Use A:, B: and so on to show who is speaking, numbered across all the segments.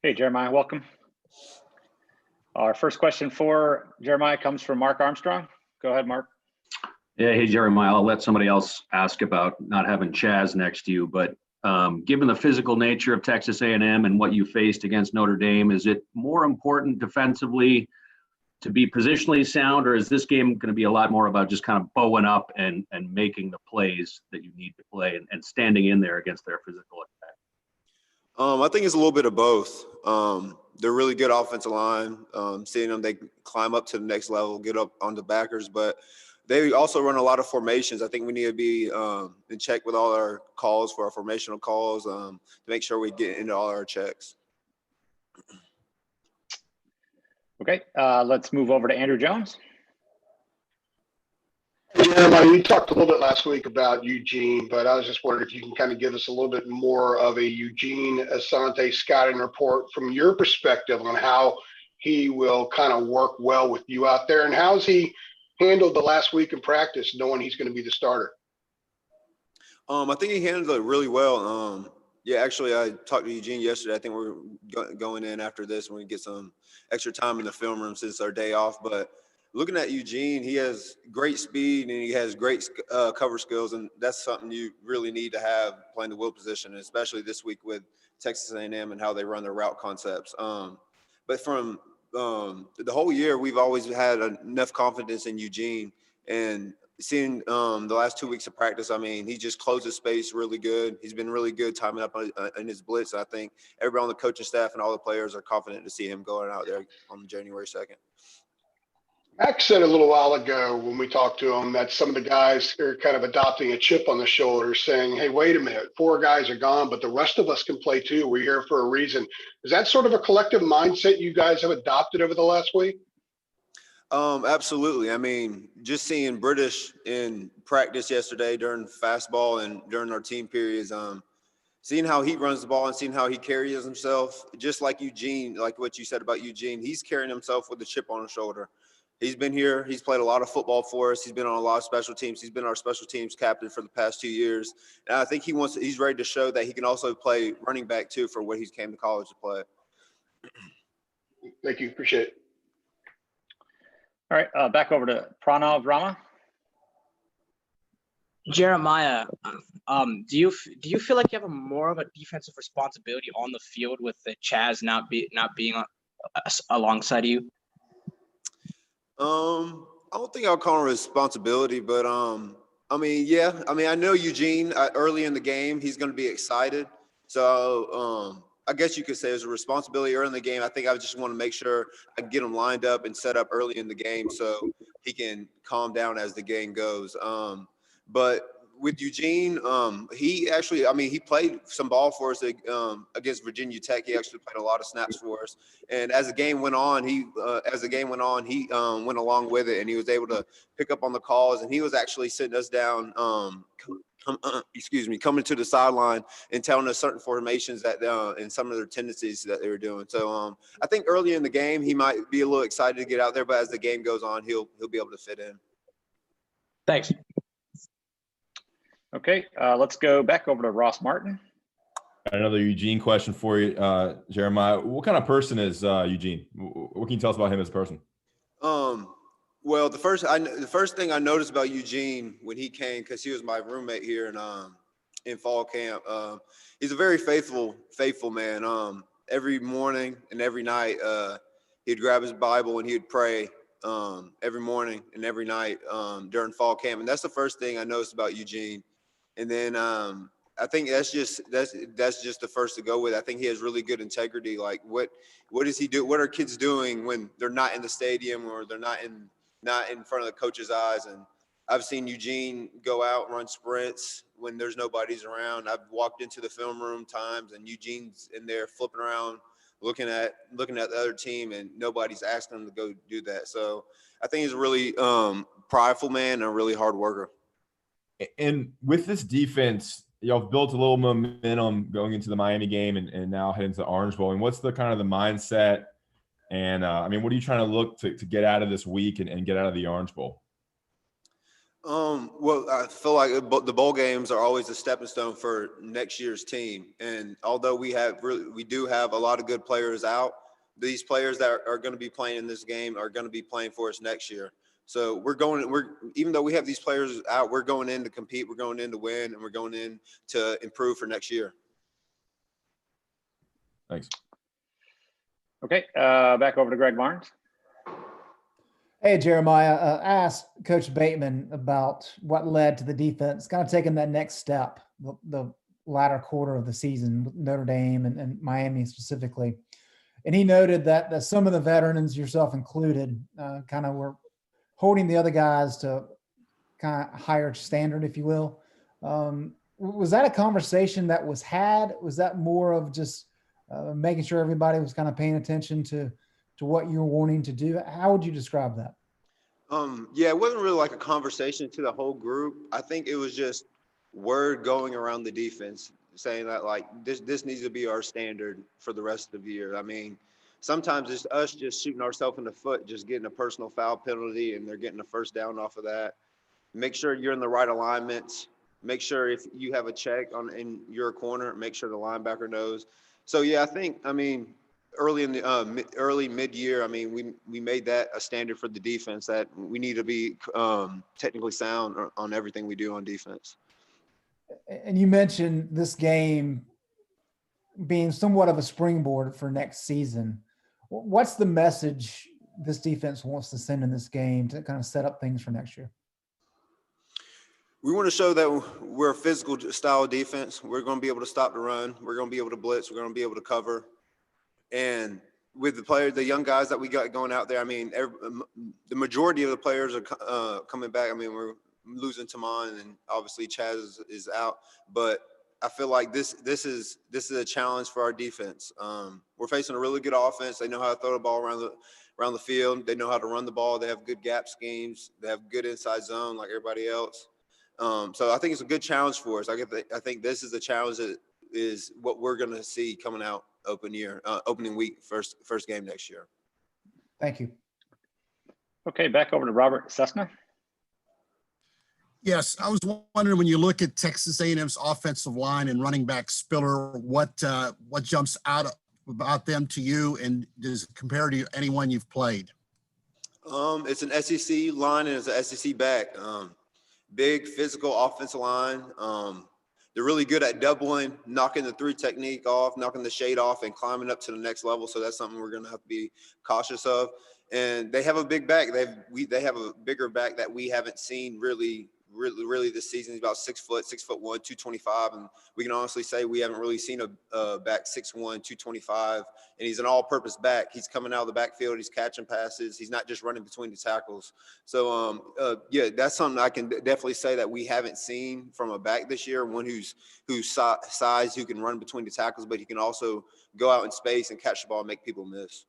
A: Hey, Jeremiah, welcome. Our first question for Jeremiah comes from Mark Armstrong. Go ahead, Mark.
B: Yeah, hey, Jeremiah, I'll let somebody else ask about not having Chaz next to you, but given the physical nature of Texas A&M and what you faced against Notre Dame, is it more important defensively to be positionally sound, or is this game going to be a lot more about just kind of bowing up and making the plays that you need to play and standing in there against their physical attack?
C: I think it's a little bit of both. They're really good offensive line. Seeing them, they climb up to the next level, get up on the backers, but they also run a lot of formations. I think we need to be in check with all our calls for our formational calls to make sure we get into all our checks.
A: Okay, let's move over to Andrew Jones.
D: Yeah, you talked a little bit last week about Eugene, but I was just wondering if you can kind of give us a little bit more of a Eugene Asante scouting report from your perspective on how he will kind of work well with you out there, and how's he handled the last week in practice knowing he's going to be the starter?
C: I think he handled it really well. Yeah, actually, I talked to Eugene yesterday. I think we're going in after this when we get some extra time in the film room since our day off, but looking at Eugene, he has great speed and he has great cover skills, and that's something you really need to have playing the will position, especially this week with Texas A&M and how they run their route concepts. But from the whole year, we've always had enough confidence in Eugene, and seeing the last 2 weeks of practice, I mean, he just closes space really good. He's been really good timing up in his blitz. I think everybody on the coaching staff and all the players are confident to see him going out there on January 2nd.
D: Max said a little while ago when we talked to him that some of the guys are kind of adopting a chip on the shoulder, saying, hey, wait a minute, 4 guys are gone, but the rest of us can play too. We're here for a reason. Is that sort of a collective mindset you guys have adopted over the last week?
C: Absolutely. I mean, just seeing British in practice yesterday during fastball and during our team periods, seeing how he runs the ball and seeing how he carries himself, just like Eugene, like what you said about Eugene, he's carrying himself with a chip on his shoulder. He's been here. He's played a lot of football for us. He's been on a lot of special teams. He's been our special teams captain for the past 2 years. And I think he's ready to show that he can also play running back too for what he came to college to play.
D: Thank you. Appreciate it.
A: All right, back over to Pranav Rama.
E: Jeremiah, do you feel like you have more of a defensive responsibility on the field with the Chaz not being alongside you?
C: I don't think I'll call him a responsibility, but I mean, yeah. I mean, I know Eugene early in the game, he's going to be excited. So I guess you could say it's a responsibility early in the game. I think I just want to make sure I get him lined up and set up early in the game so he can calm down as the game goes. But with Eugene, he actually, I mean, he played some ball for us against Virginia Tech. He actually played a lot of snaps for us. And as the game went on, he went along with it, and he was able to pick up on the calls. And he was actually sitting us down, coming to the sideline and telling us certain formations that and some of their tendencies that they were doing. So I think early in the game, he might be a little excited to get out there, but as the game goes on, he'll be able to fit in.
E: Thanks.
A: Okay, let's go back over to Ross Martin.
F: Another Eugene question for you, Jeremiah. What kind of person is Eugene? What can you tell us about him as a person?
C: Well, the first thing I noticed about Eugene when he came, because he was my roommate here in fall camp, he's a very faithful man. Every morning and every night, he'd grab his Bible and he'd pray every morning and every night during fall camp, and that's the first thing I noticed about Eugene. And then I think that's just the first to go with. I think he has really good integrity. Like what does he do? What are kids doing when they're not in the stadium or they're not in front of the coach's eyes? And I've seen Eugene go out and run sprints when there's nobody's around. I've walked into the film room times and Eugene's in there flipping around, looking at the other team, and nobody's asking him to go do that. So I think he's a really prideful man and a really hard worker.
F: And with this defense, y'all have built a little momentum going into the Miami game and now heading to the Orange Bowl. And what's the kind of the mindset? And I mean, what are you trying to look to get out of this week and get out of the Orange Bowl?
C: Well, I feel like the bowl games are always a stepping stone for next year's team. And although we do have a lot of good players out, these players that are going to be playing in this game are going to be playing for us next year. So even though we have these players out, we're going in to compete, we're going in to win, and we're going in to improve for next year.
F: Thanks.
A: Okay, back over to Greg Barnes.
G: Hey, Jeremiah, asked Coach Bateman about what led to the defense kind of taking that next step, the latter quarter of the season with Notre Dame and Miami specifically. And he noted that some of the veterans, yourself included, kind of were holding the other guys to kind of higher standard, if you will. Was that a conversation that was had? Was that more of just making sure everybody was kind of paying attention to what you're wanting to do? How would you describe that?
C: Yeah, it wasn't really like a conversation to the whole group. I think it was just word going around the defense saying that like this needs to be our standard for the rest of the year. I mean, sometimes it's us just shooting ourselves in the foot, just getting a personal foul penalty, and they're getting a first down off of that. Make sure you're in the right alignments. Make sure if you have a check in your corner, make sure the linebacker knows. So yeah, I mean, early in the mid-year, I mean, we made that a standard for the defense that we need to be technically sound on everything we do on defense.
G: And you mentioned this game being somewhat of a springboard for next season. What's the message this defense wants to send in this game to kind of set up things for next year?
C: We want to show that we're a physical style defense. We're going to be able to stop the run. We're going to be able to blitz. We're going to be able to cover. And with the young guys that we got going out there, I mean, the majority of the players are coming back. I mean, we're losing Taman, and obviously Chaz is out. But I feel like this is a challenge for our defense. We're facing a really good offense. They know how to throw the ball around the field. They know how to run the ball. They have good gap schemes. They have good inside zone like everybody else. So I think it's a good challenge for us. I think this is a challenge that is what we're going to see coming out opening week, first game next year.
G: Thank you.
A: Okay, back over to Robert Cessna.
H: Yes, I was wondering, when you look at Texas A&M's offensive line and running back Spiller, what jumps out about them to you, and does it compare to anyone you've played?
C: It's an SEC line and it's an SEC back. Big physical offensive line. They're really good at doubling, knocking the three technique off, knocking the shade off, and climbing up to the next level. So that's something we're going to have to be cautious of. And they have a big back. They have a bigger back that we haven't seen really this season. He's about 6 foot, 6'1", 225, and we can honestly say we haven't really seen a back 6'1", 225, and he's an all-purpose back. He's coming out of the backfield, he's catching passes, he's not just running between the tackles. So yeah, that's something I can definitely say that we haven't seen from a back this year. One who's size, who can run between the tackles, but he can also go out in space and catch the ball and make people miss.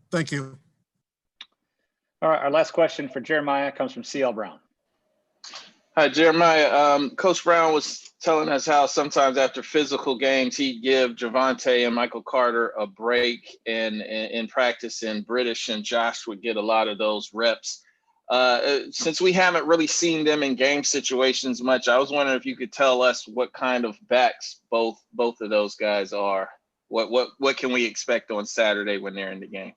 H: Thank you.
A: All right, our last question for Jeremiah comes from CL Brown.
I: Hi, Jeremiah. Coach Brown was telling us how sometimes after physical games, he'd give Javonte and Michael Carter a break in practice, and British and Josh would get a lot of those reps. Since we haven't really seen them in game situations much, I was wondering if you could tell us what kind of backs both of those guys are. What can we expect on Saturday when they're in the game?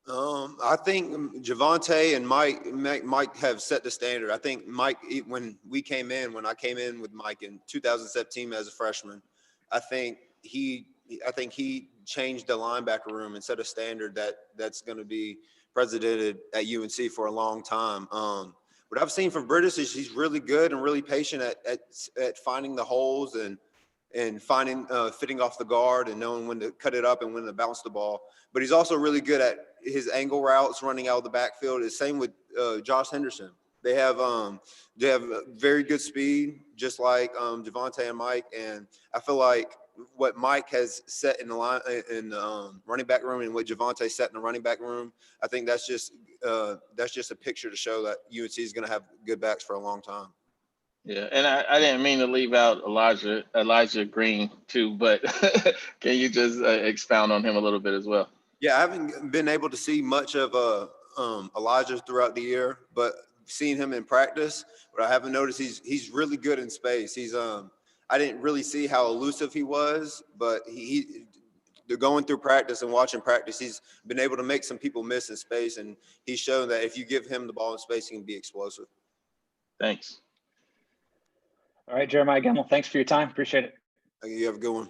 C: I think Javonte and Mike have set the standard. I think Mike, when I came in with Mike in 2017 as a freshman, I think he changed the linebacker room and set a standard that's going to be precedented at UNC for a long time. What I've seen from British is he's really good and really patient at finding the holes and finding fitting off the guard and knowing when to cut it up and when to bounce the ball. But he's also really good at his angle routes, running out of the backfield. The same with Josh Henderson. They have very good speed, just like Javonte and Mike. And I feel like what Mike has set in the line in the running back room and what Javonte set in the running back room, I think that's just a picture to show that UNC is going to have good backs for a long time.
I: Yeah, and I didn't mean to leave out Elijah Green too, but can you just expound on him a little bit as well?
C: Yeah, I haven't been able to see much of Elijah throughout the year, but seen him in practice, but I haven't noticed he's really good in space. He's I didn't really see how elusive he was, but they're going through practice and watching practice. He's been able to make some people miss in space, and he's shown that if you give him the ball in space, he can be explosive.
I: Thanks.
A: All right, Jeremiah Gemmel, thanks for your time. Appreciate it.
C: You have a good one.